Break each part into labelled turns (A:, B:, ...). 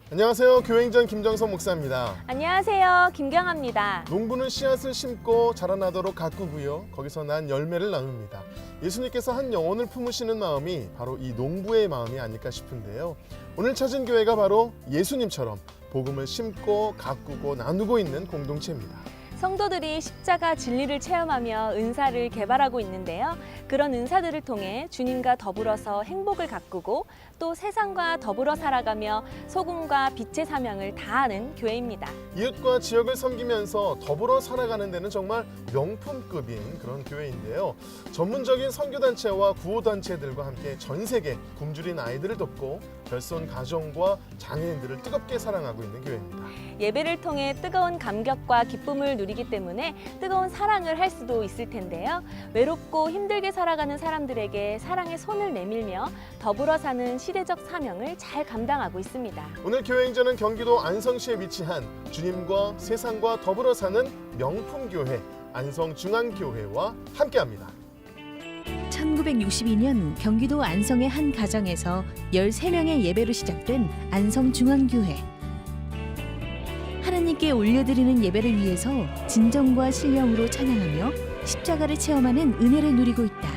A: 안녕하세요. 교행전 김정선 목사입니다.
B: 안녕하세요. 김경아입니다.
A: 농부는 씨앗을 심고 자라나도록 가꾸고요. 거기서 난 열매를 나눕니다. 예수님께서 한 영혼을 품으시는 마음이 바로 이 농부의 마음이 아닐까 싶은데요. 오늘 찾은 교회가 바로 예수님처럼 복음을 심고 가꾸고 나누고 있는 공동체입니다.
B: 성도들이 십자가 진리를 체험하며 은사를 개발하고 있는데요. 그런 은사들을 통해 주님과 더불어서 행복을 가꾸고 또 세상과 더불어 살아가며 소금과 빛의 사명을 다하는 교회입니다.
A: 이웃과 지역을 섬기면서 더불어 살아가는 데는 정말 명품급인 그런 교회인데요. 전문적인 선교단체와 구호단체들과 함께 전 세계 굶주린 아이들을 돕고 결손 가정과 장애인들을 뜨겁게 사랑하고 있는 교회입니다.
B: 예배를 통해 뜨거운 감격과 기쁨을 누리기 때문에 뜨거운 사랑을 할 수도 있을 텐데요. 외롭고 힘들게 살아가는 사람들에게 사랑의 손을 내밀며 더불어 사는 시대적 사명을 잘 감당하고 있습니다.
A: 오늘 교회행전은 경기도 안성시에 위치한 주님과 세상과 더불어 사는 명품교회 안성중앙교회와 함께합니다.
C: 1962년 경기도 안성의 한 가정에서 13명의 예배로 시작된 안성중앙교회. 하나님께 올려드리는 예배를 위해서 진정과 신령으로 찬양하며 십자가를 체험하는 은혜를 누리고 있다.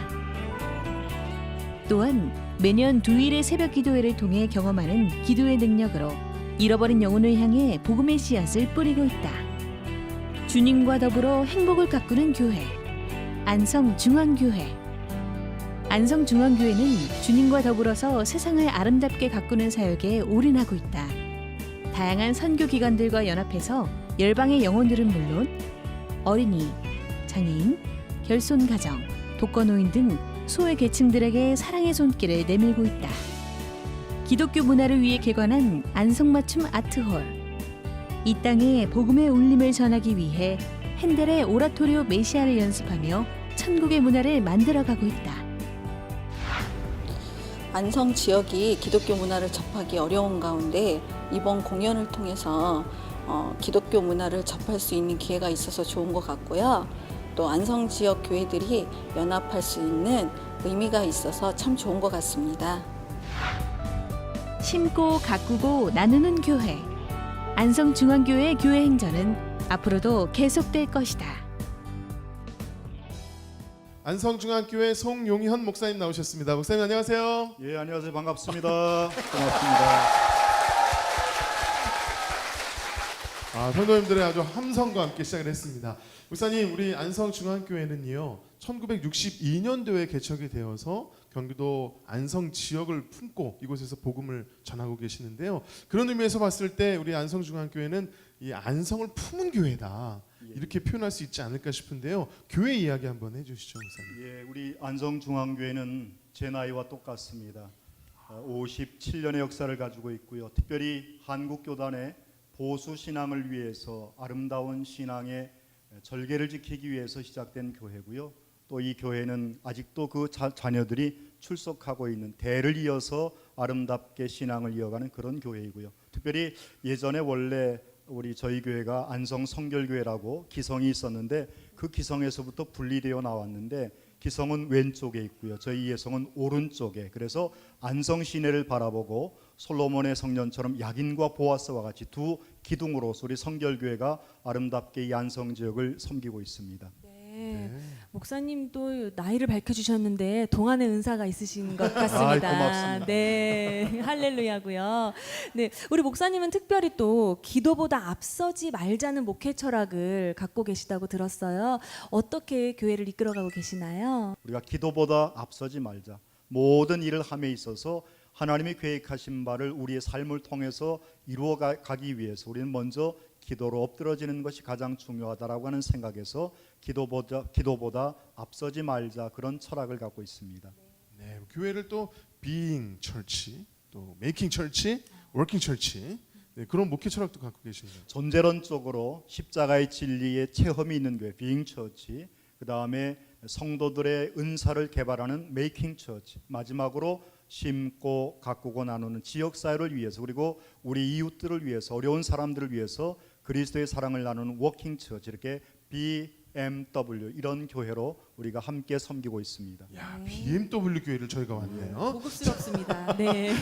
C: 또한 매년 두일의 새벽 기도회를 통해 경험하는 기도의 능력으로 잃어버린 영혼을 향해 복음의 씨앗을 뿌리고 있다. 주님과 더불어 행복을 가꾸는 교회 안성중앙교회. 안성중앙교회는 주님과 더불어서 세상을 아름답게 가꾸는 사역에 올인하고 있다. 다양한 선교기관들과 연합해서 열방의 영혼들은 물론 어린이, 장애인, 결손가정, 독거노인 등 소외 계층들에게 사랑의 손길을 내밀고 있다. 기독교 문화를 위해 개관한 안성맞춤 아트홀. 이 땅에 복음의 울림을 전하기 위해 핸델의 오라토리오 메시아를 연습하며 천국의 문화를 만들어가고 있다.
D: 안성 지역이 기독교 문화를 접하기 어려운 가운데 이번 공연을 통해서 기독교 문화를 접할 수 있는 기회가 있어서 좋은 것 같고요. 또 안성 지역 교회들이 연합할 수 있는 의미가 있어서 참 좋은 것 같습니다.
C: 심고 가꾸고 나누는 교회 안성중앙교회 교회 행전은 앞으로도 계속될 것이다.
A: 안성중앙교회 송용현 목사님 나오셨습니다. 목사님 안녕하세요.
E: 예, 안녕하세요. 반갑습니다. 고맙습니다.
A: 성도님들의 아주 함성과 함께 시작을 했습니다. 목사님, 우리 안성중앙교회는요 1962년도에 개척이 되어서 경기도 안성 지역을 품고 이곳에서 복음을 전하고 계시는데요. 그런 의미에서 봤을 때 우리 안성중앙교회는 이 안성을 품은 교회다, 이렇게 표현할 수 있지 않을까 싶은데요. 교회 이야기 한번 해주시죠, 목사님.
E: 예, 우리 안성중앙교회는 제 나이와 똑같습니다. 57년의 역사를 가지고 있고요. 특별히 한국교단의 보수 신앙을 위해서 아름다운 신앙의 절개를 지키기 위해서 시작된 교회고요. 또 이 교회는 아직도 그 자녀들이 출석하고 있는 대를 이어서 아름답게 신앙을 이어가는 그런 교회이고요. 특별히 예전에 원래 저희 교회가 안성 성결교회라고 기성이 있었는데 그 기성에서부터 분리되어 나왔는데 기성은 왼쪽에 있고요. 저희 예성은 오른쪽에. 그래서 안성 시내를 바라보고 솔로몬의 성전처럼 야긴과 보아스와 같이 두 기둥으로서 우리 성결교회가 아름답게 이 안성 지역을 섬기고 있습니다.
B: 네. 목사님도 나이를 밝혀주셨는데 동안의 은사가 있으신 것 같습니다.
E: 고맙습니다.
B: 네, 할렐루야고요. 네, 우리 목사님은 특별히 또 기도보다 앞서지 말자는 목회 철학을 갖고 계시다고 들었어요. 어떻게 교회를 이끌어가고 계시나요?
E: 우리가 기도보다 앞서지 말자. 모든 일을 함에 있어서 하나님이 계획하신 바를 우리의 삶을 통해서 이루어가기 위해서 우리는 먼저 기도로 엎드러지는 것이 가장 중요하다라고 하는 생각에서 기도보다 앞서지 말자, 그런 철학을 갖고 있습니다.
A: 네, 교회를 또 being church, 또 making church, working church, 네, 그런 목회 철학도 갖고 계십니다.
E: 존재론적으로 십자가의 진리의 체험이 있는 교회 being church, 그 다음에 성도들의 은사를 개발하는 making church, 마지막으로 심고 가꾸고 나누는 지역사회를 위해서 그리고 우리 이웃들을 위해서 어려운 사람들을 위해서 그리스도의 사랑을 나누는 working church, 이렇게 BMW 이런 교회로 우리가 함께 섬기고 있습니다.
A: 야, BMW 교회를 저희가 왔네요.
B: 고급스럽습니다. 네.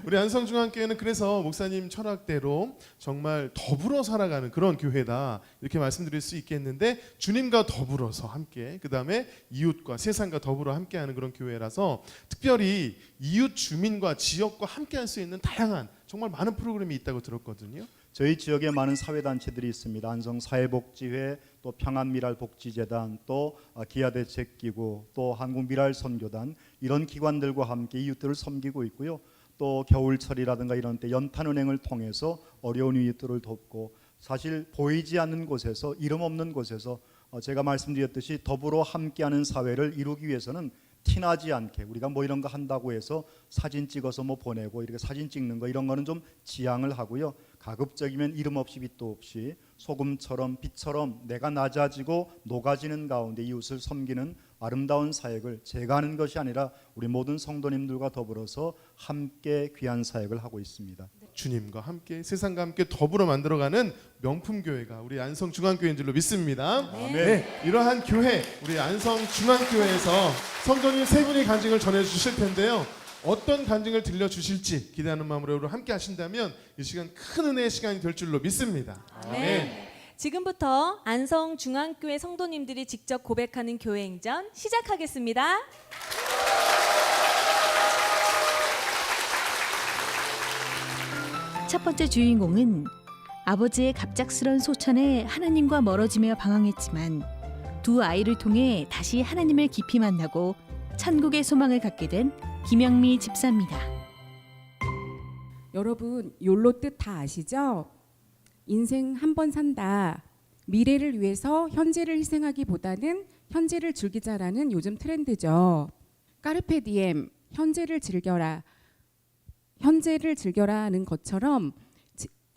A: 우리 안성중앙교회는 그래서 목사님 철학대로 정말 더불어 살아가는 그런 교회다 이렇게 말씀드릴 수 있겠는데, 주님과 더불어서 함께, 그 다음에 이웃과 세상과 더불어 함께하는 그런 교회라서 특별히 이웃 주민과 지역과 함께할 수 있는 다양한 정말 많은 프로그램이 있다고 들었거든요.
E: 저희 지역에 많은 사회단체들이 있습니다. 안성사회복지회, 또 평안미랄복지재단, 또 기아대책기구, 또 한국미랄선교단, 이런 기관들과 함께 이웃들을 섬기고 있고요. 또 겨울철이라든가 이런 때 연탄은행을 통해서 어려운 이웃들을 돕고, 사실 보이지 않는 곳에서, 이름 없는 곳에서 제가 말씀드렸듯이 더불어 함께하는 사회를 이루기 위해서는 티나지 않게, 우리가 뭐 이런 거 한다고 해서 사진 찍어서 뭐 보내고 이렇게 사진 찍는 거 이런 거는 좀 지양을 하고요. 가급적이면 이름 없이 빛도 없이 소금처럼 빛처럼 내가 낮아지고 녹아지는 가운데 이웃을 섬기는 아름다운 사역을 제가 하는 것이 아니라 우리 모든 성도님들과 더불어서 함께 귀한 사역을 하고 있습니다.
A: 주님과 함께 세상과 함께 더불어 만들어가는 명품 교회가 우리 안성중앙교회인 줄로 믿습니다. 네, 이러한 교회, 우리 안성중앙교회에서 성도님 세 분이 간증을 전해주실 텐데요. 어떤 간증을 들려주실지 기대하는 마음으로 함께 하신다면 이 시간 큰 은혜의 시간이 될 줄로 믿습니다.
B: 네. 지금부터 안성중앙교회 성도님들이 직접 고백하는 교회 행전 시작하겠습니다.
C: 첫 번째 주인공은 아버지의 갑작스런 소천에 하나님과 멀어지며 방황했지만 두 아이를 통해 다시 하나님을 깊이 만나고 천국의 소망을 갖게 된 김영미 집사입니다.
F: 여러분 욜로 뜻 다 아시죠? 인생 한 번 산다. 미래를 위해서 현재를 희생하기보다는 현재를 즐기자라는 요즘 트렌드죠. 까르페 디엠, 현재를 즐겨라. 현재를 즐겨라는 것처럼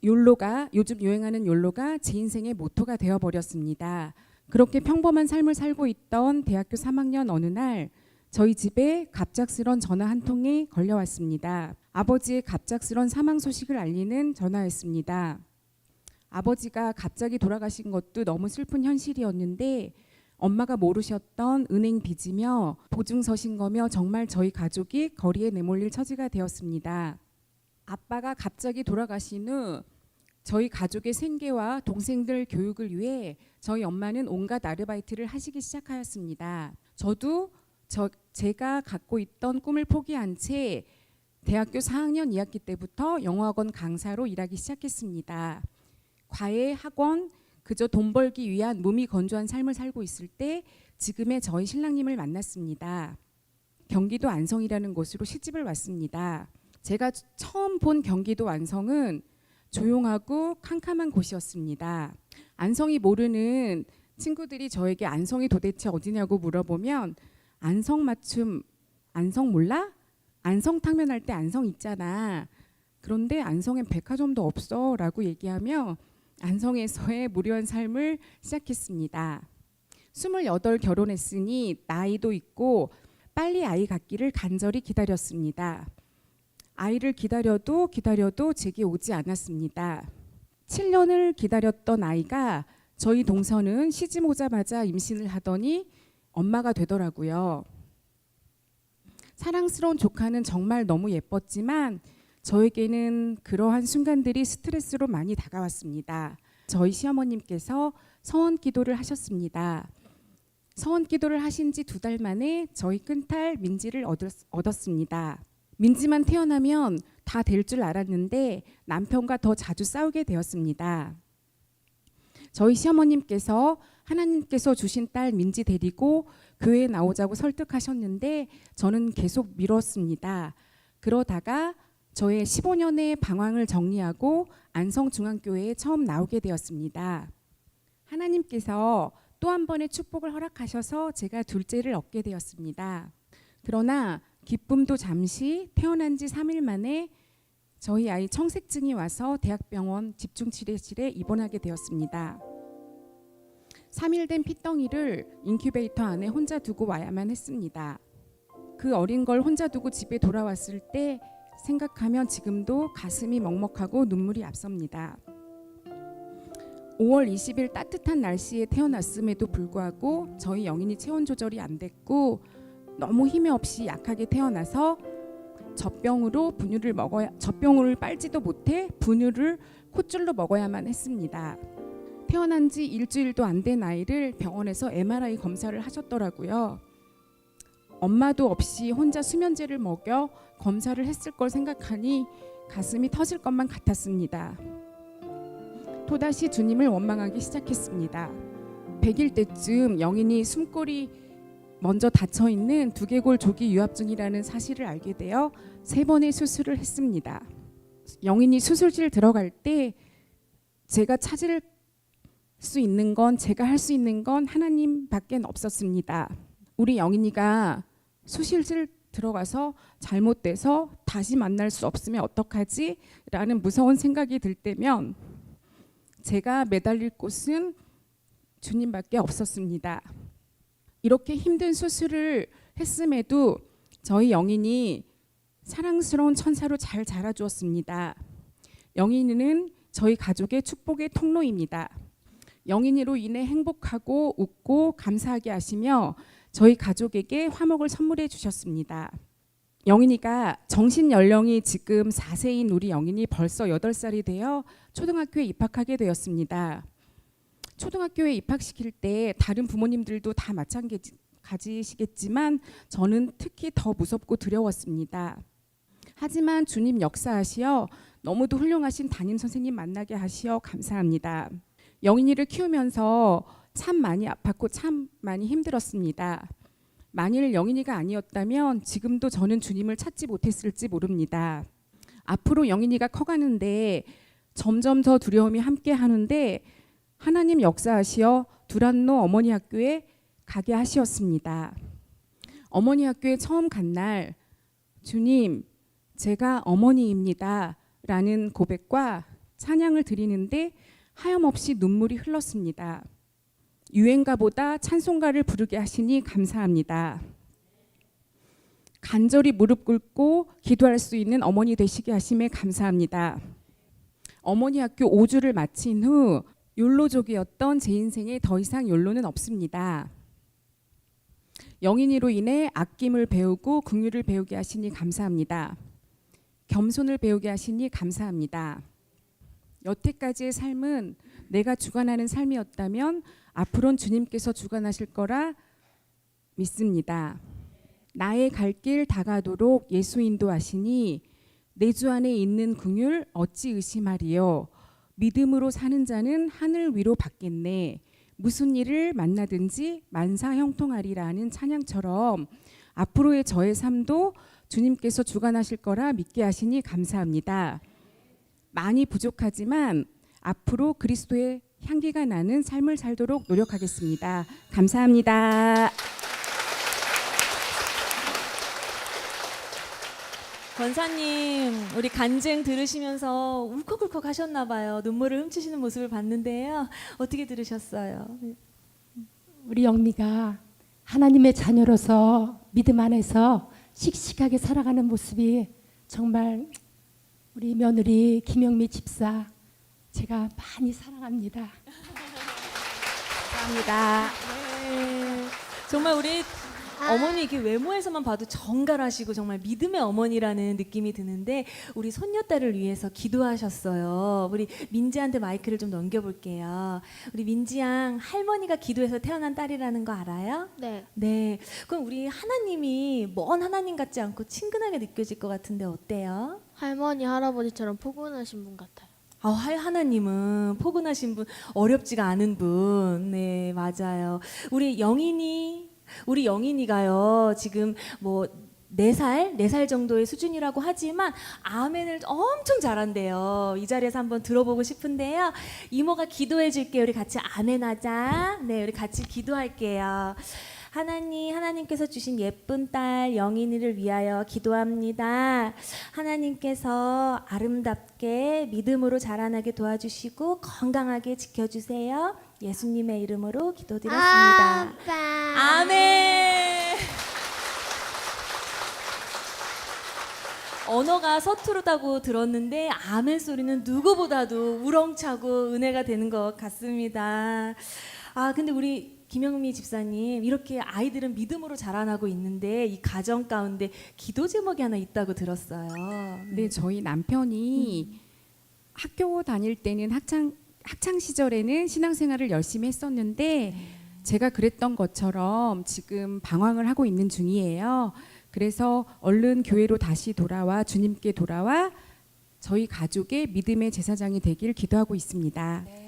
F: 욜로가, 요즘 유행하는 욜로가 제 인생의 모토가 되어버렸습니다. 그렇게 평범한 삶을 살고 있던 대학교 3학년 어느 날 저희 집에 갑작스런 전화 한 통이 걸려왔습니다. 아버지의 갑작스런 사망 소식을 알리는 전화였습니다. 아버지가 갑자기 돌아가신 것도 너무 슬픈 현실이었는데 엄마가 모르셨던 은행 빚이며 보증 서신 거며 정말 저희 가족이 거리에 내몰릴 처지가 되었습니다. 아빠가 갑자기 돌아가신 후 저희 가족의 생계와 동생들 교육을 위해 저희 엄마는 온갖 아르바이트를 하시기 시작하였습니다. 저도 제가 갖고 있던 꿈을 포기한 채 대학교 4학년 2학기 때부터 영어학원 강사로 일하기 시작했습니다. 과외, 학원, 그저 돈 벌기 위한 몸이 건조한 삶을 살고 있을 때 지금의 저희 신랑님을 만났습니다. 경기도 안성이라는 곳으로 시집을 왔습니다. 제가 처음 본 경기도 안성은 조용하고 캄캄한 곳이었습니다. 안성이 모르는 친구들이 저에게 안성이 도대체 어디냐고 물어보면 안성 맞춤, 안성 몰라? 안성 탕면 할 때 안성 있잖아. 그런데 안성엔 백화점도 없어 라고 얘기하며 안성에서의 무료한 삶을 시작했습니다. 28 결혼했으니 나이도 있고 빨리 아이 갖기를 간절히 기다렸습니다. 아이를 기다려도 제게 오지 않았습니다. 7년을 기다렸던 아이가 저희 동서는 시집 오자마자 임신을 하더니 엄마가 되더라고요. 사랑스러운 조카는 정말 너무 예뻤지만 저에게는 그러한 순간들이 스트레스로 많이 다가왔습니다. 저희 시어머님께서 서원 기도를 하셨습니다. 서원 기도를 하신 지 2달 만에 저희 큰딸 민지를 얻었습니다. 민지만 태어나면 다 될 줄 알았는데 남편과 더 자주 싸우게 되었습니다. 저희 시어머님께서 하나님께서 주신 딸 민지 데리고 교회에 나오자고 설득하셨는데 저는 계속 미뤘습니다. 그러다가 저의 15년의 방황을 정리하고 안성중앙교회에 처음 나오게 되었습니다. 하나님께서 또 한 번의 축복을 허락하셔서 제가 둘째를 얻게 되었습니다. 그러나 기쁨도 잠시 태어난 지 3일 만에 저희 아이 청색증이 와서 대학병원 집중치료실에 입원하게 되었습니다. 3일 된 핏덩이를 인큐베이터 안에 혼자 두고 와야만 했습니다. 그 어린 걸 혼자 두고 집에 돌아왔을 때 생각하면 지금도 가슴이 먹먹하고 눈물이 앞섭니다. 5월 20일 따뜻한 날씨에 태어났음에도 불구하고 저희 영인이 체온 조절이 안 됐고 너무 힘이 없이 약하게 태어나서 젖병을 빨지도 못해 분유를 콧줄로 먹어야만 했습니다. 태어난 지 일주일도 안 된 아이를 병원에서 MRI 검사를 하셨더라고요. 엄마도 없이 혼자 수면제를 먹여 검사를 했을 걸 생각하니 가슴이 터질 것만 같았습니다. 또다시 주님을 원망하기 시작했습니다. 100일 때쯤 영인이 숨골이 먼저 닫혀있는 두개골 조기 유압증이라는 사실을 알게 되어 3번의 수술을 했습니다. 영인이 수술실 들어갈 때 제가 찾을 수 있는 건, 제가 할 수 있는 건 하나님밖에 없었습니다. 우리 영인이가 수술실 들어가서 잘못돼서 다시 만날 수 없으면 어떡하지? 라는 무서운 생각이 들 때면 제가 매달릴 곳은 주님밖에 없었습니다. 이렇게 힘든 수술을 했음에도 저희 영인이 사랑스러운 천사로 잘 자라주었습니다. 영인이는 저희 가족의 축복의 통로입니다. 영인이로 인해 행복하고 웃고 감사하게 하시며 저희 가족에게 화목을 선물해 주셨습니다. 영인이가 정신 연령이 지금 4세인 우리 영인이 벌써 8살이 되어 초등학교에 입학하게 되었습니다. 초등학교에 입학시킬 때 다른 부모님들도 다 마찬가지시겠지만 저는 특히 더 무섭고 두려웠습니다. 하지만 주님 역사하시어 너무도 훌륭하신 담임 선생님 만나게 하시어 감사합니다. 영인이를 키우면서 참 많이 아팠고 참 많이 힘들었습니다. 만일 영인이가 아니었다면 지금도 저는 주님을 찾지 못했을지 모릅니다. 앞으로 영인이가 커가는데 점점 더 두려움이 함께 하는데 하나님 역사하시어 두란노 어머니 학교에 가게 하시었습니다. 어머니 학교에 처음 간 날 주님, 제가 어머니입니다 라는 고백과 찬양을 드리는데 하염없이 눈물이 흘렀습니다. 유행가보다 찬송가를 부르게 하시니 감사합니다. 간절히 무릎 꿇고 기도할 수 있는 어머니 되시게 하심에 감사합니다. 어머니 학교 5주를 마친 후 욜로족이었던 제 인생에 더 이상 욜로는 없습니다. 영인이로 인해 아낌을 배우고 긍휼을 배우게 하시니 감사합니다. 겸손을 배우게 하시니 감사합니다. 여태까지의 삶은 내가 주관하는 삶이었다면 앞으로는 주님께서 주관하실 거라 믿습니다. 나의 갈 길 다가도록 예수 인도하시니 내 주 안에 있는 긍휼 어찌 의심하리요. 믿음으로 사는 자는 하늘 위로 받겠네. 무슨 일을 만나든지 만사 형통하리라는 찬양처럼 앞으로의 저의 삶도 주님께서 주관하실 거라 믿게 하시니 감사합니다. 많이 부족하지만 앞으로 그리스도의 향기가 나는 삶을 살도록 노력하겠습니다. 감사합니다.
B: 권사님, 우리 간증 들으시면서 울컥울컥 하셨나 봐요. 눈물을 훔치시는 모습을 봤는데요. 어떻게 들으셨어요?
G: 우리 영미가 하나님의 자녀로서 믿음 안에서 씩씩하게 살아가는 모습이 정말 우리 며느리 김영미 집사 제가 많이 사랑합니다.
F: 감사합니다.
B: 네. 정말 우리 어머니 이렇게 외모에서만 봐도 정갈하시고 정말 믿음의 어머니라는 느낌이 드는데 우리 손녀딸을 위해서 기도하셨어요. 우리 민지한테 마이크를 좀 넘겨볼게요. 우리 민지 양 할머니가 기도해서 태어난 딸이라는 거 알아요?
H: 네.
B: 네. 그럼 우리 하나님이 먼 하나님 같지 않고 친근하게 느껴질 것 같은데 어때요?
H: 할머니, 할아버지처럼 포근하신 분 같아요.
B: 하나님은 포근하신 분, 어렵지가 않은 분. 네, 맞아요. 우리 영인이가요, 지금 뭐 4살 정도의 수준이라고 하지만 아멘을 엄청 잘한대요. 이 자리에서 한번 들어보고 싶은데요. 이모가 기도해 줄게요. 우리 같이 아멘하자. 네, 우리 같이 기도할게요. 하나님께서 주신 예쁜 딸 영인이를 위하여 기도합니다. 하나님께서 아름답게 믿음으로 자라나게 도와주시고 건강하게 지켜주세요. 예수님의 이름으로 기도드렸습니다.
H: 아빠.
B: 아멘. 언어가 서투르다고 들었는데 아멘 소리는 누구보다도 우렁차고 은혜가 되는 것 같습니다. 근데 우리 김영미 집사님, 이렇게 아이들은 믿음으로 자라나고 있는데 이 가정 가운데 기도 제목이 하나 있다고 들었어요.
F: 네, 저희 남편이 학교 다닐 때는 학창 시절에는 신앙생활을 열심히 했었는데 제가 그랬던 것처럼 지금 방황을 하고 있는 중이에요. 그래서 얼른 교회로 다시 돌아와 주님께 돌아와 저희 가족의 믿음의 제사장이 되길 기도하고 있습니다.
B: 네.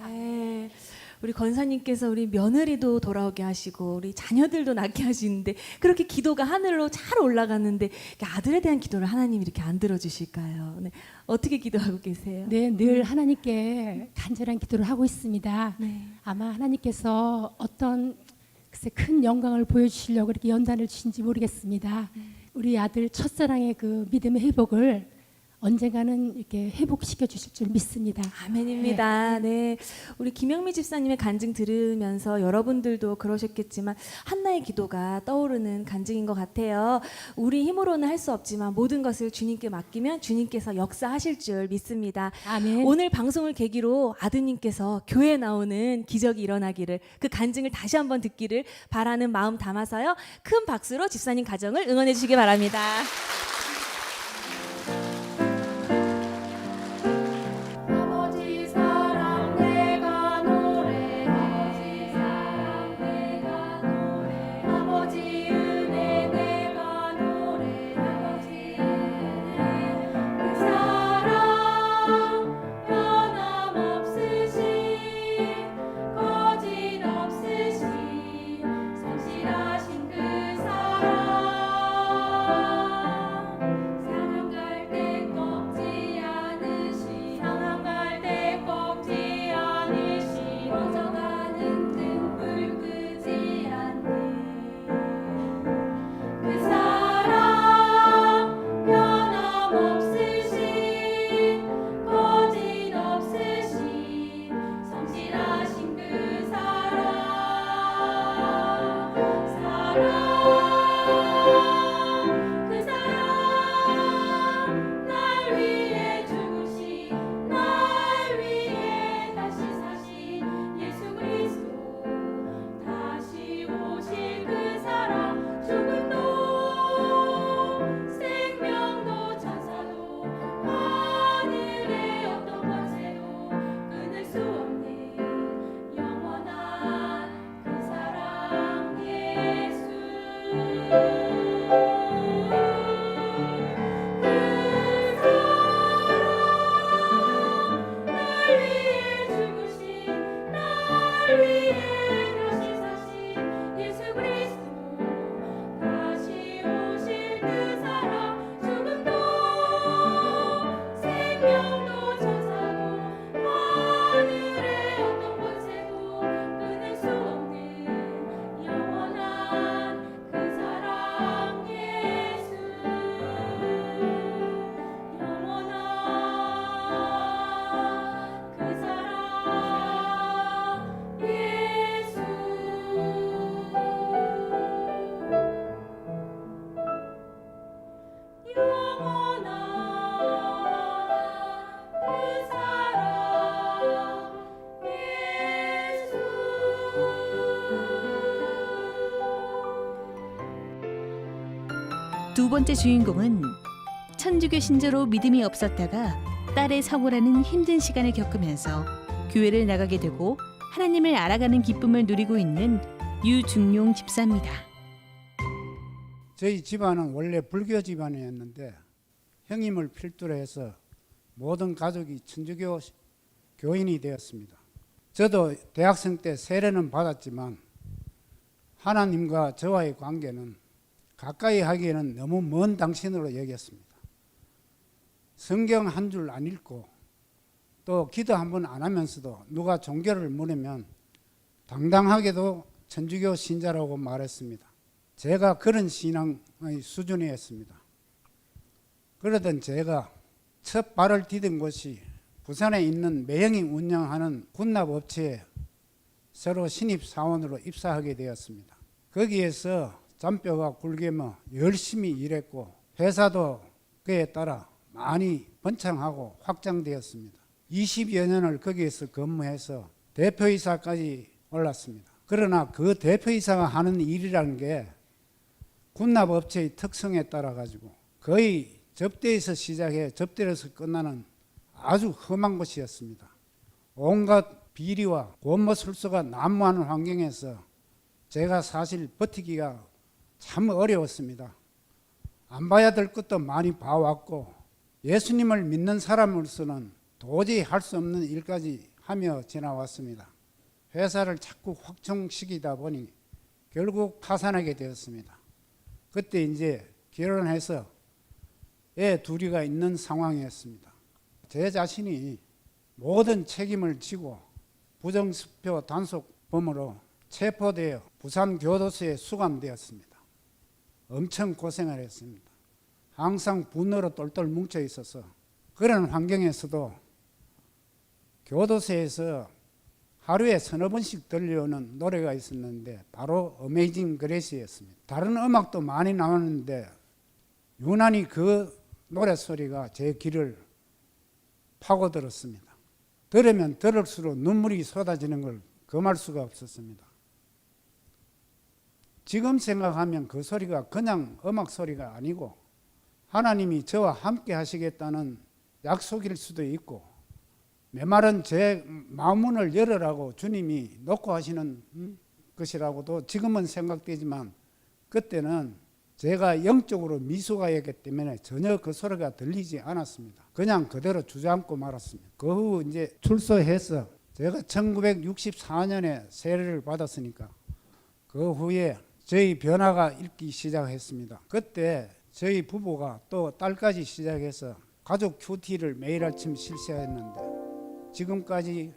B: 우리 권사님께서 우리 며느리도 돌아오게 하시고 우리 자녀들도 낳게 하시는데 그렇게 기도가 하늘로 잘 올라가는데 아들에 대한 기도를 하나님이 이렇게 안 들어주실까요? 네. 어떻게 기도하고 계세요?
G: 네, 늘 하나님께 간절한 기도를 하고 있습니다.
B: 네.
G: 아마 하나님께서 어떤 큰 영광을 보여주시려고 이렇게 연단을 주신지 모르겠습니다. 우리 아들 첫사랑의 그 믿음의 회복을 언젠가는 이렇게 회복시켜 주실 줄 믿습니다.
B: 아멘입니다. 네. 우리 김영미 집사님의 간증 들으면서 여러분들도 그러셨겠지만 한나의 기도가 떠오르는 간증인 것 같아요. 우리 힘으로는 할 수 없지만 모든 것을 주님께 맡기면 주님께서 역사하실 줄 믿습니다.
G: 아멘.
B: 오늘 방송을 계기로 아드님께서 교회에 나오는 기적이 일어나기를, 그 간증을 다시 한번 듣기를 바라는 마음 담아서요. 큰 박수로 집사님 가정을 응원해 주시기 바랍니다.
H: 아버지 사랑 내가 노래해. 아버지 은혜 내가 노래해. 그 사랑 변함없으신 거짓없으신 성실하신 그 사랑 상한 갈 때 꺾지 않으시 꺼져가는 등불 끄지 않는 그 사랑 변함없으신 거짓없으신 성실하신 그 사랑 그 사랑 날 위해 죽으신 날 위해 다시 사신 예수 그리스도 다시 오실 그 사랑 죽음도 생명도 천사도 하늘의 어떤 권세도 끊을 수 없는 영원한 그 사랑 예수 날 위해 죽으신 날 위해 다시 사신 예수 그리스도 다시 오실 그 사랑 죽음도 생명도 천사도 하늘의 어떤 권세도 끊을 수 없는 영원한 그 사랑 예수 영원한 그 사랑 예수 영원한 그 사랑 예수
C: 두 번째 주인공은 천주교 신자로 믿음이 없었다가 딸의 사고라는 힘든 시간을 겪으면서 교회를 나가게 되고 하나님을 알아가는 기쁨을 누리고 있는 유중용 집사입니다.
I: 저희 집안은 원래 불교 집안이었는데 형님을 필두로 해서 모든 가족이 천주교 교인이 되었습니다. 저도 대학생 때 세례는 받았지만 하나님과 저와의 관계는 가까이 하기에는 너무 먼 당신으로 여겼습니다. 성경 한 줄 안 읽고 또 기도 한 번 안 하면서도 누가 종교를 물으면 당당하게도 천주교 신자라고 말했습니다. 제가 그런 신앙의 수준이었습니다. 그러던 제가 첫 발을 디딘 곳이 부산에 있는 매형이 운영하는 군납업체에 새로 신입사원으로 입사하게 되었습니다. 거기에서 잔뼈가 굵게며 열심히 일했고 회사도 그에 따라 많이 번창하고 확장되었습니다. 20여 년을 거기에서 근무해서 대표이사까지 올랐습니다. 그러나 그 대표이사가 하는 일이라는 게 군납업체의 특성에 따라 가지고 거의 접대에서 시작해 접대에서 끝나는 아주 험한 곳이었습니다. 온갖 비리와 권모술수가 난무하는 환경에서 제가 사실 버티기가 참 어려웠습니다. 안 봐야 될 것도 많이 봐왔고 예수님을 믿는 사람으로서는 도저히 할 수 없는 일까지 하며 지나왔습니다. 회사를 자꾸 확충시키다 보니 결국 파산하게 되었습니다. 그때 이제 결혼해서 애 둘이가 있는 상황이었습니다. 제 자신이 모든 책임을 지고 부정수표 단속범으로 체포되어 부산교도소에 수감되었습니다. 엄청 고생을 했습니다. 항상 분노로 똘똘 뭉쳐 있어서 그런 환경에서도 교도소에서 하루에 서너 번씩 들려오는 노래가 있었는데 바로 어메이징 그레이스였습니다. 다른 음악도 많이 나오는데 유난히 그 노래소리가 제 귀를 파고들었습니다. 들으면 들을수록 눈물이 쏟아지는 걸 금할 수가 없었습니다. 지금 생각하면 그 소리가 그냥 음악 소리가 아니고 하나님이 저와 함께 하시겠다는 약속일 수도 있고 메마른 제 마음문을 열으라고 주님이 놓고 하시는 것이라고도 지금은 생각되지만 그때는 제가 영적으로 미숙하였기 때문에 전혀 그 소리가 들리지 않았습니다. 그냥 그대로 주저앉고 말았습니다. 그 후 이제 출소해서 제가 1964년에 세례를 받았으니까 그 후에 저희 변화가 일기 시작했습니다. 그때 저희 부부가 또 딸까지 시작해서 가족 큐티를 매일 아침 실시했는데 지금까지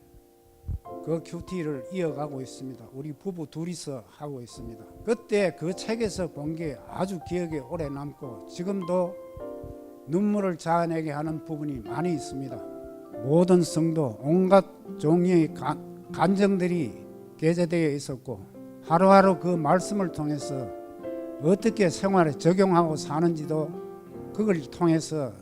I: 그 큐티를 이어가고 있습니다. 우리 부부 둘이서 하고 있습니다. 그때 그 책에서 본 게 아주 기억에 오래 남고 지금도 눈물을 자아내게 하는 부분이 많이 있습니다. 모든 성도 온갖 종류의 간정들이 게재되어 있었고 하루하루 그 말씀을 통해서 어떻게 생활에 적용하고 사는지도 그걸 통해서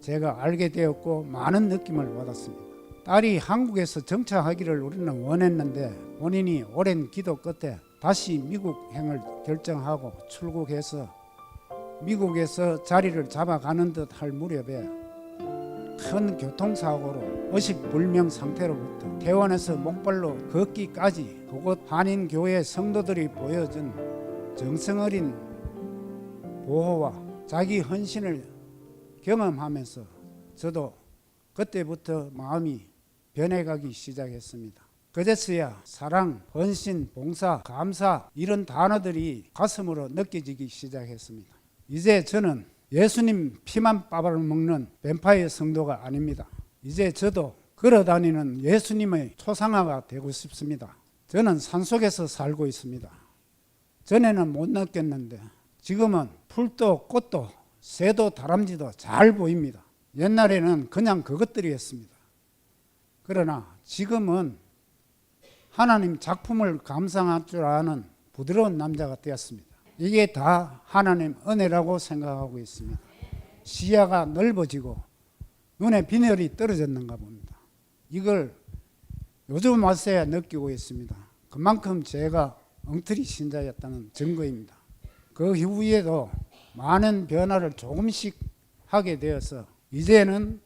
I: 제가 알게 되었고 많은 느낌을 받았습니다. 딸이 한국에서 정착하기를 우리는 원했는데 본인이 오랜 기도 끝에 다시 미국행을 결정하고 출국해서 미국에서 자리를 잡아가는 듯 할 무렵에 큰 교통사고로 의식불명 상태로부터 퇴원해서 목발로 걷기까지 그곳 한인교회 성도들이 보여준 정성어린 보호와 자기 헌신을 경험하면서 저도 그때부터 마음이 변해가기 시작했습니다. 그제서야 사랑, 헌신, 봉사, 감사 이런 단어들이 가슴으로 느껴지기 시작했습니다. 이제 저는 예수님 피만 빨아먹는 뱀파이어 성도가 아닙니다. 이제 저도 걸어다니는 예수님의 초상화가 되고 싶습니다. 저는 산속에서 살고 있습니다. 전에는 못 느꼈는데 지금은 풀도 꽃도 새도 다람쥐도 잘 보입니다. 옛날에는 그냥 그것들이었습니다. 그러나 지금은 하나님 작품을 감상할 줄 아는 부드러운 남자가 되었습니다. 이게 다 하나님 은혜라고 생각하고 있습니다. 시야가 넓어지고 눈에 빈혈이 떨어졌는가 봅니다. 이걸 요즘 와서야 느끼고 있습니다. 그만큼 제가 엉터리 신자였다는 증거입니다. 그 이후에도 많은 변화를 조금씩 하게 되어서 이제는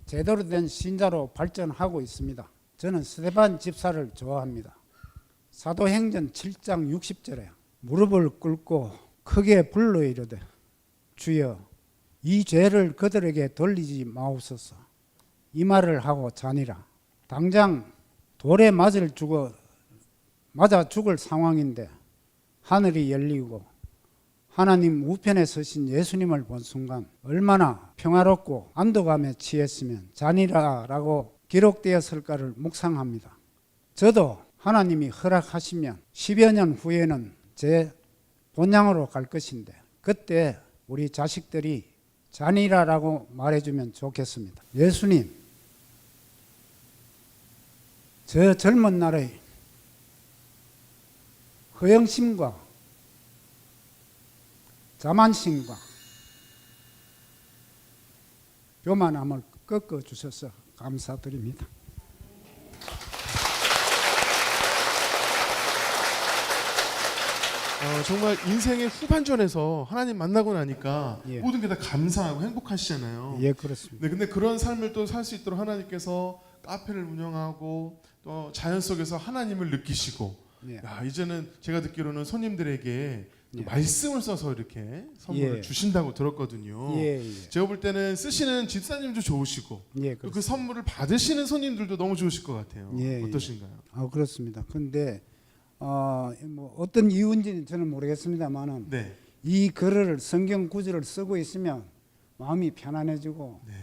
I: 제대로 된 신자로 발전하고 있습니다. 저는 스데반 집사를 좋아합니다. 사도행전 7장 60절에 무릎을 꿇고 크게 불러 이르되 주여 이 죄를 그들에게 돌리지 마옵소서 이 말을 하고 자니라. 당장 돌에 맞아 죽을 상황인데 하늘이 열리고 하나님 우편에 서신 예수님을 본 순간 얼마나 평화롭고 안도감에 취했으면 자니라라고 기록되었을까를 묵상합니다. 저도 하나님이 허락하시면 10여 년 후에는 제 본향으로 갈 것인데 그때 우리 자식들이 자니라라고 말해주면 좋겠습니다. 예수님, 저 젊은 날의 허영심과 자만심과 교만함을 꺾어 주셔서 감사드립니다.
A: 정말 인생의 후반전에서 하나님 만나고 나니까
I: 예.
A: 모든 게 다 감사하고 행복하시잖아요.
I: 예, 그렇습니다.
A: 네, 근데 그런 삶을 또 살 수 있도록 하나님께서 카페를 운영하고 또 자연 속에서 하나님을 느끼시고,
I: 예.
A: 야, 이제는 제가 듣기로는 손님들에게 또
I: 예.
A: 말씀을 써서 이렇게 선물을
I: 예.
A: 주신다고 들었거든요.
I: 예, 예.
A: 제가 볼 때는 쓰시는 집사님도 좋으시고
I: 예,
A: 또 그 선물을 받으시는 손님들도 너무 좋으실 것 같아요.
I: 예, 예.
A: 어떠신가요?
I: 그렇습니다. 근데 뭐 어떤 이유인지는 저는 모르겠습니다만은
A: 네.
I: 이 글을 성경 구절을 쓰고 있으면 마음이 편안해지고
A: 네.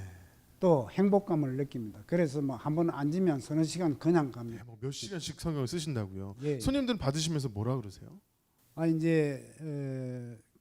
I: 또 행복감을 느낍니다. 그래서 뭐 한번 앉으면 서너 시간 그냥 갑니다.
A: 몇 시간씩 성경을 쓰신다고요?
I: 예.
A: 손님들은 받으시면서 뭐라 그러세요?
I: 이제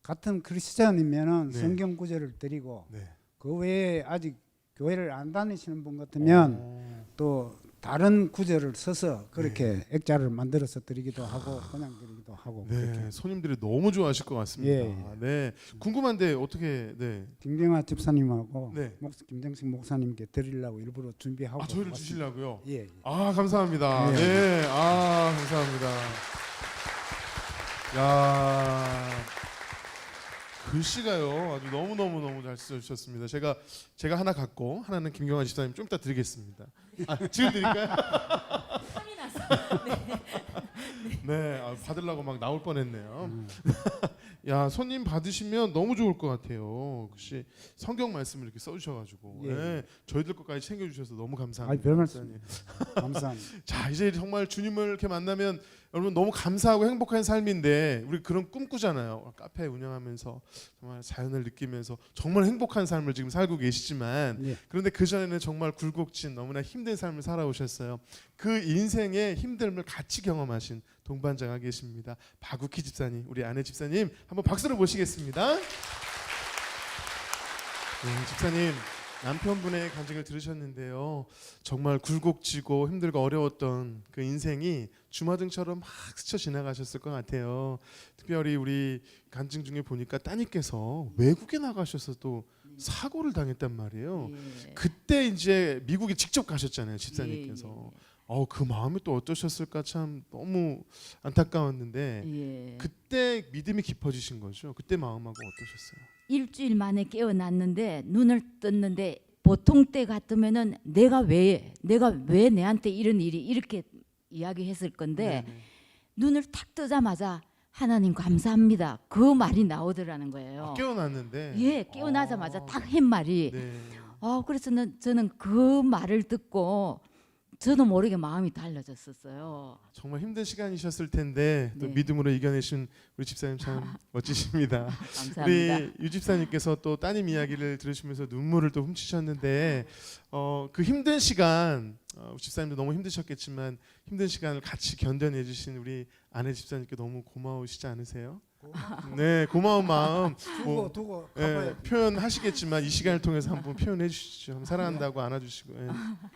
I: 같은 크리스찬이면은
A: 네.
I: 성경 구절을 드리고
A: 네.
I: 그 외에 아직 교회를 안 다니시는 분 같으면 또 다른 구절을 써서 그렇게 액자를 만들어서 드리기도 하고 그냥 드리기도 하고
A: 네,
I: 그렇게.
A: 손님들이 너무 좋아하실 것 같습니다.
I: 예, 예.
A: 네, 궁금한데 어떻게? 네,
I: 김경아 집사님하고
A: 네.
I: 김정식 목사님께 드리려고 일부러 준비하고
A: 저희를
I: 왔습니다.
A: 주시려고요.
I: 예, 예.
A: 감사합니다.
I: 네.
A: 네, 감사합니다. 야, 글씨가요 아주 너무 잘 써주셨습니다. 제가 하나 갖고 하나는 김경아 집사님 좀 이따 드리겠습니다. 지금 드릴까요?
B: 땀이 나서.
A: 네, 받으려고 막 나올 뻔했네요. 야, 손님 받으시면 너무 좋을 것 같아요. 혹시 성경 말씀을 이렇게 써주셔가지고
I: 예.
A: 네, 저희들 것까지 챙겨주셔서 너무 감사합니다.
I: 별 말씀.
A: 목사님.
I: 감사합니다.
A: 자, 이제 정말 주님을 이렇게 만나면 여러분 너무 감사하고 행복한 삶인데 우리 그런 꿈꾸잖아요. 카페 운영하면서 정말 자연을 느끼면서 정말 행복한 삶을 지금 살고 계시지만
I: 예.
A: 그런데 그 전에는 정말 굴곡진 너무나 힘든 삶을 살아오셨어요. 그 인생의 힘듦을 같이 경험하신 동반자가 계십니다. 박우키 집사님, 우리 아내 집사님 한번 박수로 모시겠습니다. 네, 집사님 남편분의 간증을 들으셨는데요. 정말 굴곡지고 힘들고 어려웠던 그 인생이 주마등처럼 막 스쳐 지나가셨을 것 같아요. 특별히 우리 간증 중에 보니까 따님께서 외국에 나가셔서 또 사고를 당했단 말이에요. 그때 이제 미국에 직접 가셨잖아요, 집사님께서. 그 마음이 또 어떠셨을까 참 너무 안타까웠는데 그때 믿음이 깊어지신 거죠. 그때 마음하고 어떠셨어요?
J: 일주일 만에 깨어났는데 눈을 떴는데 보통 때 같으면은 내가 왜 내한테 이런 일이 이렇게 이야기했을 건데
A: 네네.
J: 눈을 탁 뜨자마자 하나님 감사합니다. 그 말이 나오더라는 거예요.
A: 깨어났는데.
J: 예, 깨어나자마자 딱 한 말이.
A: 네.
J: 그래서 저는 그 말을 듣고 저도 모르게 마음이 달라졌었어요.
A: 정말 힘든 시간이셨을 텐데 또
J: 네.
A: 믿음으로 이겨내신 우리 집사님 참 멋지십니다.
J: 감사합니다.
A: 우리 유 집사님께서 또 따님 이야기를 들으시면서 눈물을 또 훔치셨는데 그 힘든 시간 우리 집사님도 너무 힘드셨겠지만 힘든 시간을 같이 견뎌내 주신 우리 아내 집사님께 너무 고마우시지 않으세요? 네, 고마운 마음
I: 두고
A: 예, 표현하시겠지만 이 시간을 통해서 한번 표현해 주시죠. 사랑한다고 안아주시고. 예.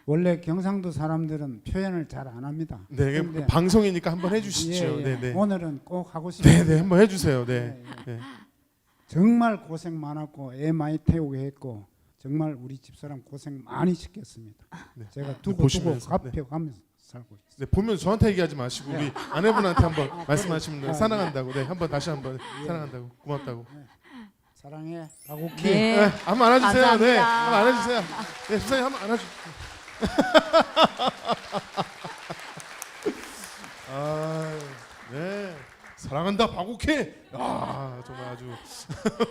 I: 원래 경상도 사람들은 표현을 잘 안 합니다.
A: 네,
I: 근데-
A: 방송이니까 한번 해주시죠.
I: 예, 예.
A: 네, 네.
I: 오늘은 꼭 하고 싶어요.
A: 네, 한번 해주세요. 네. 네.
I: 정말 고생 많았고 애 많이 태우게 했고 정말 우리 집사람 고생 많이 시켰습니다.
A: 네.
I: 제가 두고
A: 보시면서,
I: 갚여가면서 살고 있어요.
A: 네, 보면서 저한테 얘기하지 마시고 우리 아내분한테 한번 말씀하시면 돼요. 사랑한다고. 네, 한번 다시 한번 사랑한다고, 고맙다고.
I: 사랑해, 박우키.
J: 네.
A: 네, 한번 안아주세요. 네,
J: 감사합니다.
A: 한번 안아주세요. 네, 집사님 한번 안아주. 네, 사랑한다, 박욱희. 정말 아주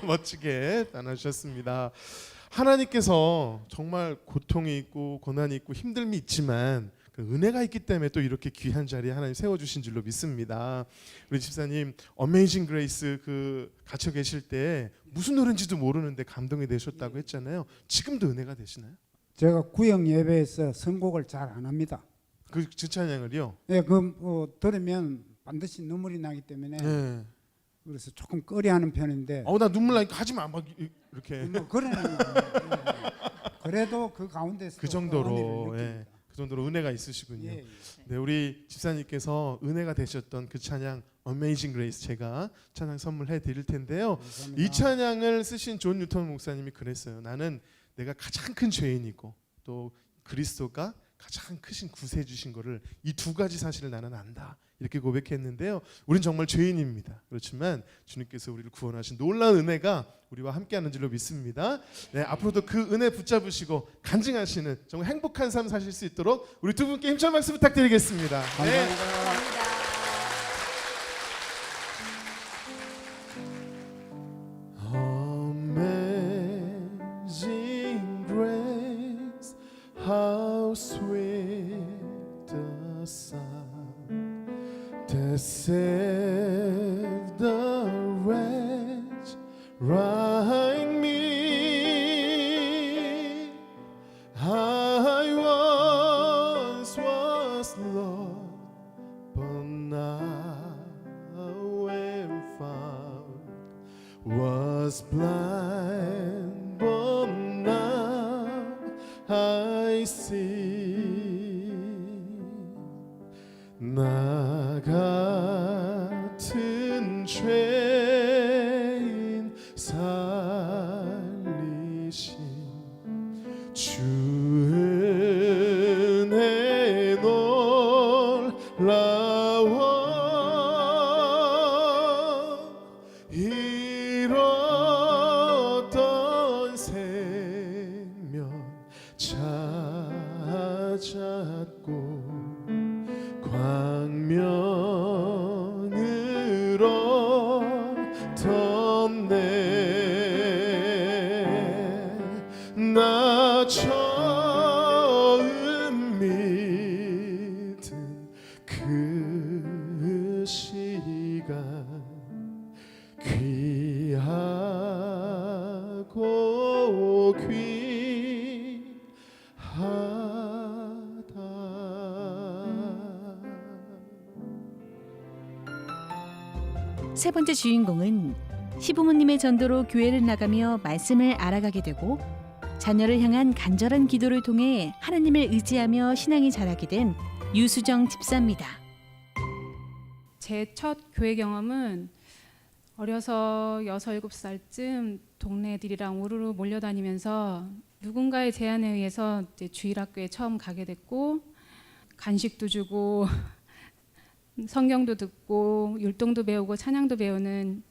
A: 멋지게 안아주셨습니다. 하나님께서 정말 고통이 있고 고난이 있고 힘듦이 있지만 그 은혜가 있기 때문에 또 이렇게 귀한 자리에 하나님 세워주신 줄로 믿습니다. 우리 집사님 어메이징 그레이스 그 갇혀 계실 때 무슨 노래인지도 모르는데 감동이 되셨다고 했잖아요. 지금도 은혜가 되시나요?
I: 제가 구역 예배에서 선곡을 잘 안 합니다.
A: 그 찬양을요?
I: 예, 들으면 반드시 눈물이 나기 때문에
A: 네.
I: 그래서 조금 꺼려하는 편인데
A: 나 눈물 나니까 하지 마. 막 이렇게
I: 뭐 그러는 그래도 그 가운데서
A: 그 정도로 그 정도로 은혜가 있으시군요. 네, 우리 집사님께서 은혜가 되셨던 그 찬양 Amazing Grace 제가 찬양 선물해 드릴 텐데요.
I: 감사합니다.
A: 이 찬양을 쓰신 존 뉴턴 목사님이 그랬어요. 나는 내가 가장 큰 죄인이고 또 그리스도가 가장 크신 구세해 주신 거를 이 두 가지 사실을 나는 안다. 이렇게 고백했는데요. 우린 정말 죄인입니다. 그렇지만 주님께서 우리를 구원하신 놀라운 은혜가 우리와 함께하는 줄로 믿습니다. 네, 앞으로도 그 은혜 붙잡으시고 간증하시는 정말 행복한 삶 사실 수 있도록 우리 두 분께 힘찬 박수 부탁드리겠습니다. 네.
I: 감사합니다.
A: Amazing grace, how sweet the sound that saved a wretch like me. I once was lost, but now am found. Was blind, but now I see. 나 같은 죄인 살리신 주 은혜 놀라워. 잃었던 생명 찾았고 광명으로 덮네. 나 처음 믿은 그 시간 귀하고 귀하다.
C: 세 번째 주인공은 시부모님의 전도로 교회를 나가며 말씀을 알아가게 되고 자녀를 향한 간절한 기도를 통해 하나님을 의지하며 신앙이 자라게 된 유수정 집사입니다.
K: 제 첫 교회 경험은 어려서 6, 7살쯤 동네 애들이랑 우르르 몰려다니면서 누군가의 제안에 의해서 이제 주일학교에 처음 가게 됐고 간식도 주고 성경도 듣고 율동도 배우고 찬양도 배우는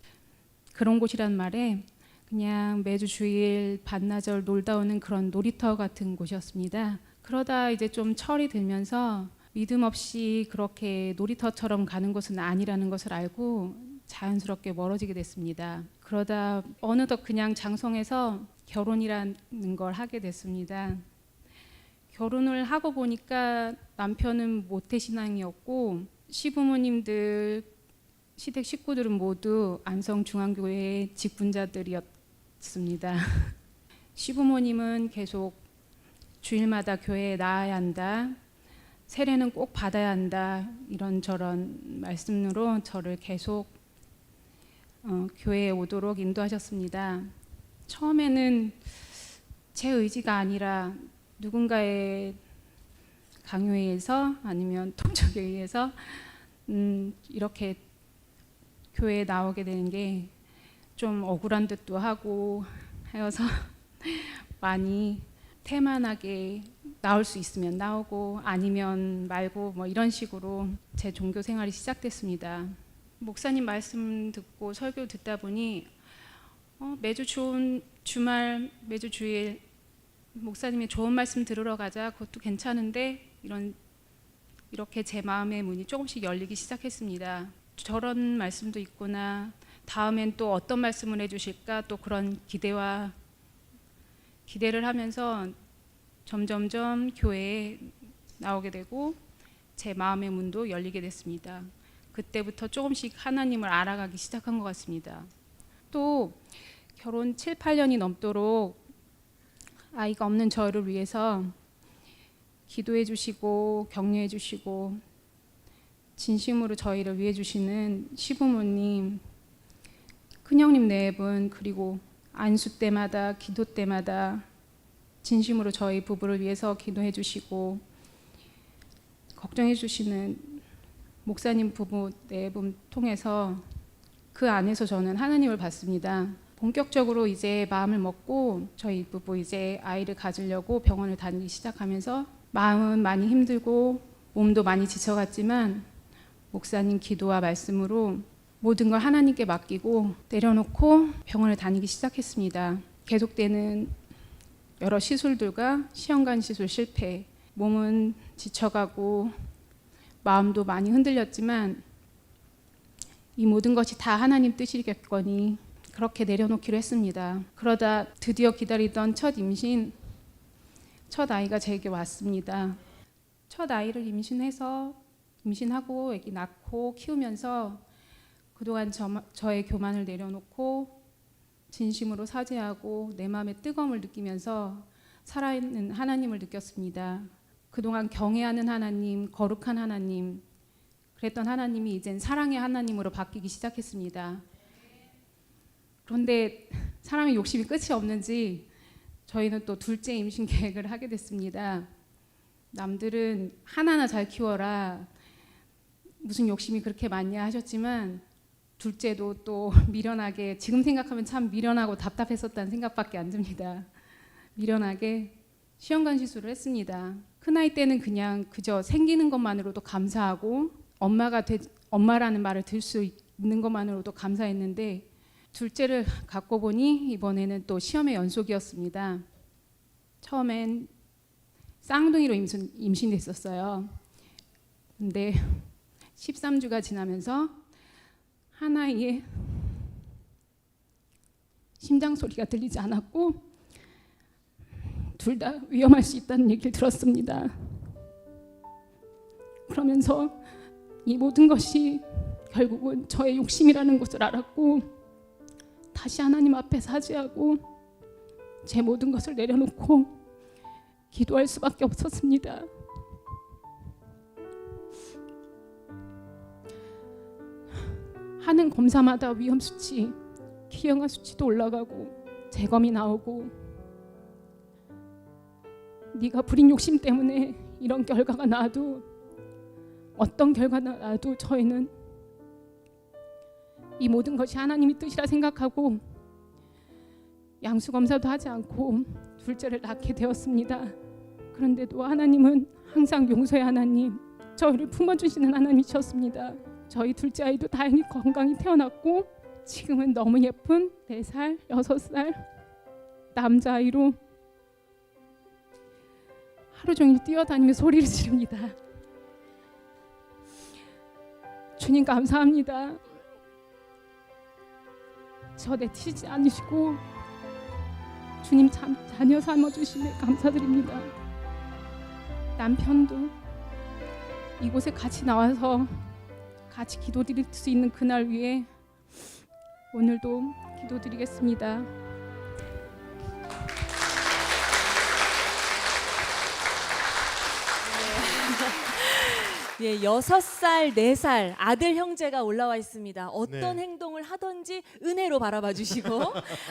K: 그런 곳이란 말에 그냥 매주 주일 반나절 놀다 오는 그런 놀이터 같은 곳이었습니다. 그러다 이제 좀 철이 들면서 믿음 없이 그렇게 놀이터처럼 가는 곳은 아니라는 것을 알고 자연스럽게 멀어지게 됐습니다. 그러다 어느덧 그냥 장성에서 결혼이라는 걸 하게 됐습니다. 결혼을 하고 보니까 남편은 모태신앙이었고 시부모님들, 시댁 식구들은 모두 안성중앙교회의 직분자들이었습니다. 시부모님은 계속 주일마다 교회에 나아야 한다, 세례는 꼭 받아야 한다, 이런저런 말씀으로 저를 계속 교회에 오도록 인도하셨습니다. 처음에는 제 의지가 아니라 누군가의 강요에 의해서 아니면 통촉에 의해서 이렇게 교회에 나오게 되는 게 좀 억울한 듯도 하고 하여서 많이 태만하게 나올 수 있으면 나오고 아니면 말고 뭐 이런 식으로 제 종교 생활이 시작됐습니다. 목사님 말씀 듣고 설교 듣다 보니 매주 좋은 주말, 매주 주일 목사님의 좋은 말씀 들으러 가자, 그것도 괜찮은데 이렇게 제 마음의 문이 조금씩 열리기 시작했습니다. 저런 말씀도 있구나, 다음엔 또 어떤 말씀을 해주실까, 또 그런 기대를 하면서 점점점 교회에 나오게 되고 제 마음의 문도 열리게 됐습니다. 그때부터 조금씩 하나님을 알아가기 시작한 것 같습니다. 또 결혼 7, 8년이 넘도록 아이가 없는 저를 위해서 기도해 주시고 격려해 주시고 진심으로 저희를 위해 주시는 시부모님, 큰형님 4분 그리고 안수 때마다 기도 때마다 진심으로 저희 부부를 위해서 기도해 주시고 걱정해 주시는 목사님 부부 4분 통해서 그 안에서 저는 하나님을 봤습니다. 본격적으로 이제 마음을 먹고 저희 부부 이제 아이를 가지려고 병원을 다니기 시작하면서 마음은 많이 힘들고 몸도 많이 지쳐갔지만 목사님 기도와 말씀으로 모든 걸 하나님께 맡기고 내려놓고 병원을 다니기 시작했습니다. 계속되는 여러 시술들과 시험관 시술 실패, 몸은 지쳐가고 마음도 많이 흔들렸지만 이 모든 것이 다 하나님 뜻이겠거니 그렇게 내려놓기로 했습니다. 그러다 드디어 기다리던 첫 임신, 첫 아이가 제게 왔습니다. 첫 아이를 임신하고 아기 낳고 키우면서 그동안 저의 교만을 내려놓고 진심으로 사죄하고 내 마음의 뜨거움을 느끼면서 살아있는 하나님을 느꼈습니다. 그동안 경외하는 하나님, 거룩한 하나님, 그랬던 하나님이 이젠 사랑의 하나님으로 바뀌기 시작했습니다. 그런데 사람의 욕심이 끝이 없는지 저희는 또 둘째 임신 계획을 하게 됐습니다. 남들은 하나하나 잘 키워라, 무슨 욕심이 그렇게 많냐 하셨지만 둘째도 또 미련하게, 지금 생각하면 참 미련하고 답답했었다는 생각밖에 안 듭니다. 미련하게 시험관 시술을 했습니다. 큰아이 때는 그저 생기는 것만으로도 감사하고 엄마라는 말을 들 수 있는 것만으로도 감사했는데 둘째를 갖고 보니 이번에는 또 시험의 연속이었습니다. 처음엔 쌍둥이로 임신됐었어요. 근데 13주가 지나면서 하나의 심장 소리가 들리지 않았고 둘 다 위험할 수 있다는 얘기를 들었습니다. 그러면서 이 모든 것이 결국은 저의 욕심이라는 것을 알았고 다시 하나님 앞에 사죄하고 제 모든 것을 내려놓고 기도할 수밖에 없었습니다. 하는 검사마다 위험 수치, 기형아 수치도 올라가고 재검이 나오고 네가 불인 욕심 때문에 이런 결과가 나와도 어떤 결과가 나와도 저희는 이 모든 것이 하나님의 뜻이라 생각하고 양수 검사도 하지 않고 둘째를 낳게 되었습니다. 그런데도 하나님은 항상 용서의 하나님, 저희를 품어주시는 하나님이셨습니다. 저희 둘째 아이도 다행히 건강히 태어났고 지금은 너무 예쁜 4살, 6살 남자아이로 하루 종일 뛰어다니며 소리를 지릅니다. 주님 감사합니다. 저 내치지 않으시고 주님 자녀 삼아주심에 감사드립니다. 남편도 이곳에 같이 나와서 같이 기도드릴 수 있는 그날 위해 오늘도 기도드리겠습니다.
B: 예, 6살, 4살 아들 형제가 올라와 있습니다. 어떤
A: 네.
B: 행동을 하든지 은혜로 바라봐 주시고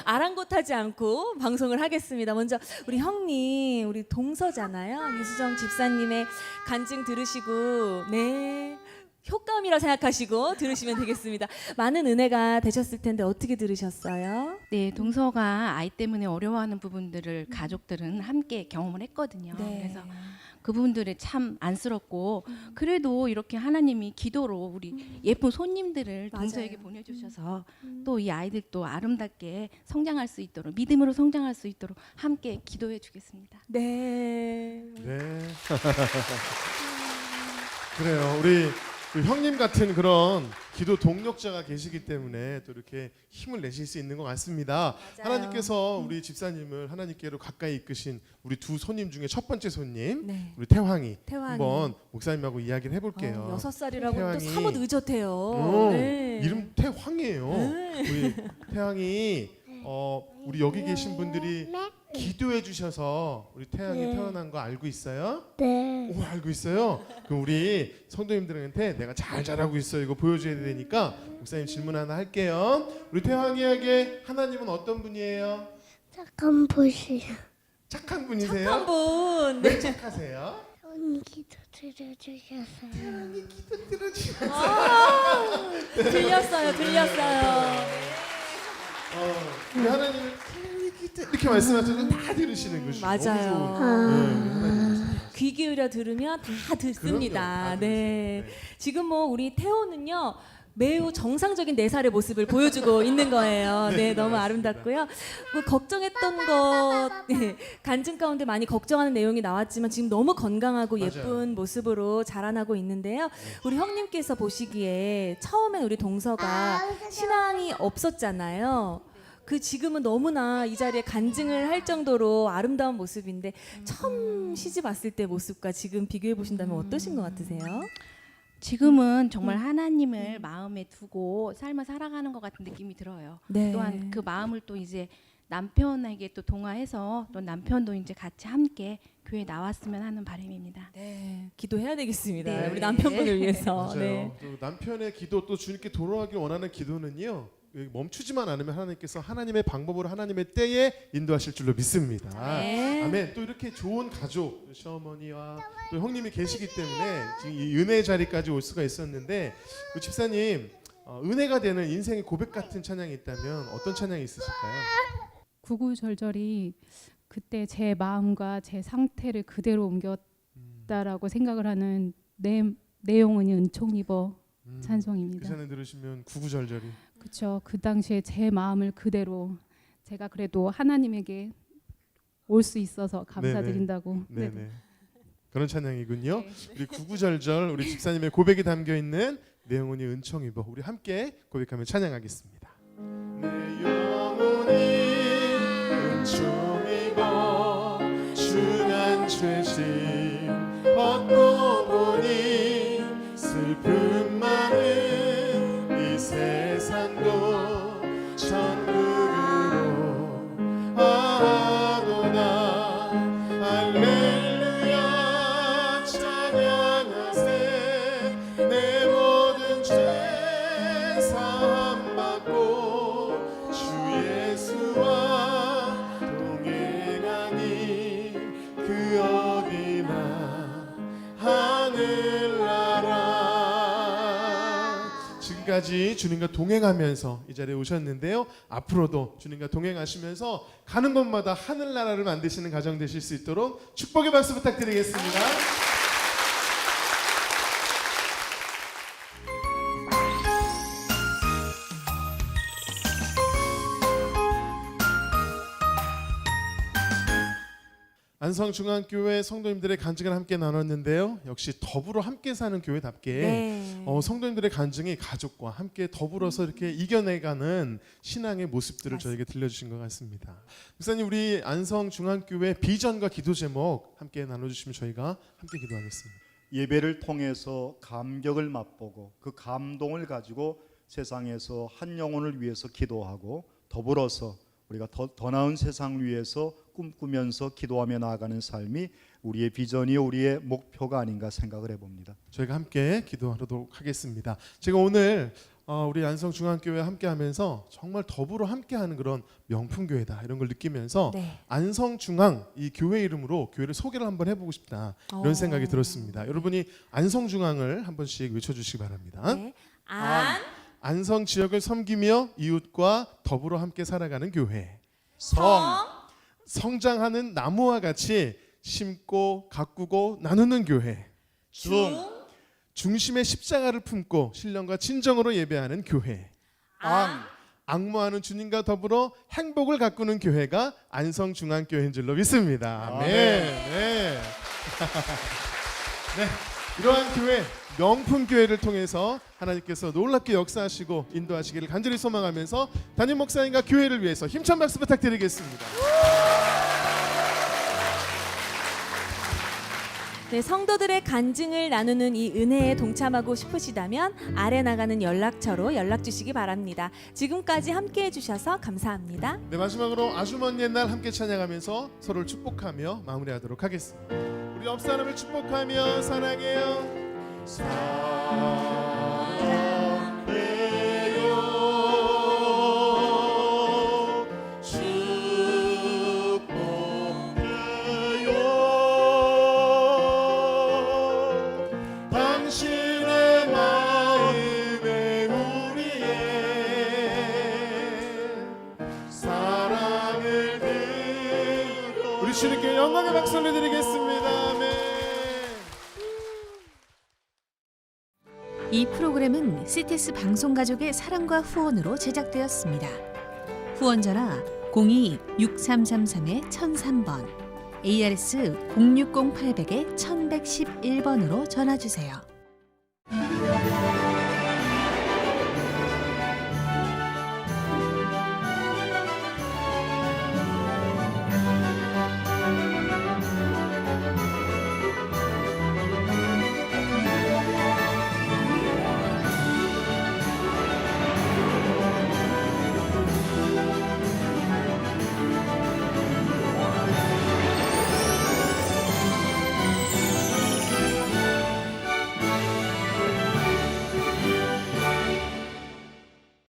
B: 아랑곳하지 않고 방송을 하겠습니다. 먼저 우리 형님, 우리 동서잖아요. 유수정 집사님의 간증 들으시고 네, 효과음이라 생각하시고 들으시면 되겠습니다. 많은 은혜가 되셨을 텐데 어떻게 들으셨어요?
L: 네, 동서가 아이 때문에 어려워하는 부분들을 가족들은 함께 경험을 했거든요.
B: 네.
L: 그래서 그 부분들이 참 안쓰럽고 그래도 이렇게 하나님이 기도로 우리 예쁜 손님들을
B: 맞아요.
L: 동서에게 보내주셔서 또 이 아이들도 아름답게 성장할 수 있도록, 믿음으로 성장할 수 있도록 함께 기도해 주겠습니다.
B: 네.
A: 네. 그래요. 우리 그 형님 같은 그런 기도 동력자가 계시기 때문에 또 이렇게 힘을 내실 수 있는 것 같습니다.
B: 맞아요.
A: 하나님께서 우리 집사님을 하나님께로 가까이 이끄신 우리 두 손님 중에 첫 번째 손님,
B: 네.
A: 우리 태황이
B: 태환이.
A: 한번 목사님하고 이야기를 해볼게요.
B: 6살이라고 또
A: 태환이.
B: 사뭇 의젓해요. 네.
A: 이름 태황이에요.
B: 네.
A: 우리 태황이 우리 여기 계신 분들이 기도해 주셔서 우리 태양이 태어난 거 알고 있어요?
H: 네.
A: 오, 알고 있어요? 그럼 우리 성도님들한테 내가 잘 자라고 있어 이거 보여줘야 되니까 목사님 질문 하나 할게요. 우리 태양이에게 하나님은 어떤 분이에요?
H: 잠깐 보시오.
A: 착한 분이세요?
B: 한 분.
A: 왜 착하세요?
H: 언니 기도 들려주셨어요.
B: 들렸어요.
A: 우리 하나님은 이렇게 말씀하셔도 다 들으시는 거죠.
B: 맞아요.
A: 하나님.
B: 귀 기울여 들으면 다 듣습니다.
A: 그럼요, 다
B: 네.
A: 들으세요.
B: 지금 뭐 우리 태호는요. 매우 정상적인 4살의 모습을 보여주고 있는 거예요. 네, 너무 아름답고요. 뭐 걱정했던 것, 간증 가운데 많이 걱정하는 내용이 나왔지만 지금 너무 건강하고
A: 맞아요.
B: 예쁜 모습으로 자라나고 있는데요. 우리 형님께서 보시기에 처음엔 우리 동서가 신앙이 없었잖아요. 그 지금은 너무나 이 자리에 간증을 할 정도로 아름다운 모습인데 처음 시집 왔을 때 모습과 지금 비교해 보신다면 어떠신 것 같으세요?
L: 지금은 정말 하나님을 마음에 두고 삶을 살아가는 것 같은 느낌이 들어요.
B: 네.
L: 또한 그 마음을 또 이제 남편에게 또 동화해서 또 남편도 이제 같이 함께 교회에 나왔으면 하는 바람입니다.
B: 네, 기도해야 되겠습니다.
L: 네.
B: 우리 남편분을 위해서.
A: 맞아요.
B: 네.
A: 또 남편의 기도 또 주님께 돌아가길 원하는 기도는요. 멈추지만 않으면 하나님께서 하나님의 방법으로 하나님의 때에 인도하실 줄로 믿습니다.
B: 네.
A: 아멘. 또 이렇게 좋은 가족 시어머니와 또 형님이 계시기 때문에 지금 이 은혜의 자리까지 올 수가 있었는데 우리 집사님 은혜가 되는 인생의 고백 같은 찬양이 있다면 어떤 찬양이 있으실까요?
K: 구구절절이 그때 제 마음과 제 상태를 그대로 옮겼다라고 생각을 하는 내 영혼이 은총 입어 찬송입니다.
A: 그 찬양 들으시면 구구절절이
K: 그렇죠. 그 당시에 제 마음을 그대로 제가 그래도 하나님에게 올 수 있어서 감사드린다고.
A: 네네. 그런 찬양이군요. 우리 구구절절 우리 집사님의 고백이 담겨 있는 내 영혼이 은총 입어 우리 함께 고백하며 찬양하겠습니다. 내 영혼이 은총 입어 중한 죄짐 벗고 보니 슬픔 많은 이 세상도 천국으로 아도나 할렐루야 찬양하세 내 모든 죄 사함 받고 주 예수와 동행하니 그 어디나 하늘나라. 지금까지 주님과 동행하면서 이 자리에 오셨는데요. 앞으로도 주님과 동행하시면서 가는 곳마다 하늘나라를 만드시는 가정 되실 수 있도록 축복의 박수 부탁드리겠습니다. 안성중앙교회 성도님들의 간증을 함께 나눴는데요. 역시 더불어 함께 사는 교회답게
B: 네.
A: 성도님들의 간증이 가족과 함께 더불어서 이렇게 이겨내가는 신앙의 모습들을 저에게 들려주신 것 같습니다. 목사님 우리 안성중앙교회 비전과 기도 제목 함께 나눠주시면 저희가 함께 기도하겠습니다.
E: 예배를 통해서 감격을 맛보고 그 감동을 가지고 세상에서 한 영혼을 위해서 기도하고 더불어서 우리가 더 나은 세상을 위해서 꿈꾸면서 기도하며 나아가는 삶이 우리의 비전이요 우리의 목표가 아닌가 생각을 해봅니다.
A: 저희가 함께 기도하도록 하겠습니다. 제가 오늘 우리 안성중앙교회 함께하면서 정말 더불어 함께하는 그런 명품교회다 이런 걸 느끼면서
B: 네.
A: 안성중앙 이 교회 이름으로 교회를 소개를 한번 해보고 싶다 이런 생각이 들었습니다. 여러분이 안성중앙을 한 번씩 외쳐주시기 바랍니다.
B: 네.
A: 안성 지역을 섬기며 이웃과 더불어 함께 살아가는 교회. 성장하는 나무와 같이 심고 가꾸고 나누는 교회. 중심의 십자가를 품고 신령과 진정으로 예배하는 교회. 앙모하는 주님과 더불어 행복을 가꾸는 교회가 안성중앙교회인 줄로 믿습니다. 아멘. 네. 네. 이러한 교회 명품 교회를 통해서 하나님께서 놀랍게 역사하시고 인도하시기를 간절히 소망하면서 담임 목사님과 교회를 위해서 힘찬 박수 부탁드리겠습니다.
B: 네, 성도들의 간증을 나누는 이 은혜에 동참하고 싶으시다면 아래 나가는 연락처로 연락 주시기 바랍니다. 지금까지 함께해 주셔서 감사합니다.
A: 네, 마지막으로 아주 먼 옛날 함께 찬양하면서 서로를 축복하며 마무리하도록 하겠습니다. 우리 옆 사람을 축복하며 사랑해요. 당신의 마음에 우리의 사랑을 드려. 우리 주님께 영광의 박수를 드리겠습니다. 아멘.
C: 이 프로그램은 CTS 방송가족의 사랑과 후원으로 제작되었습니다. 후원 전화 02-6333-1003번, ARS 060-800-1111번으로 전화 주세요.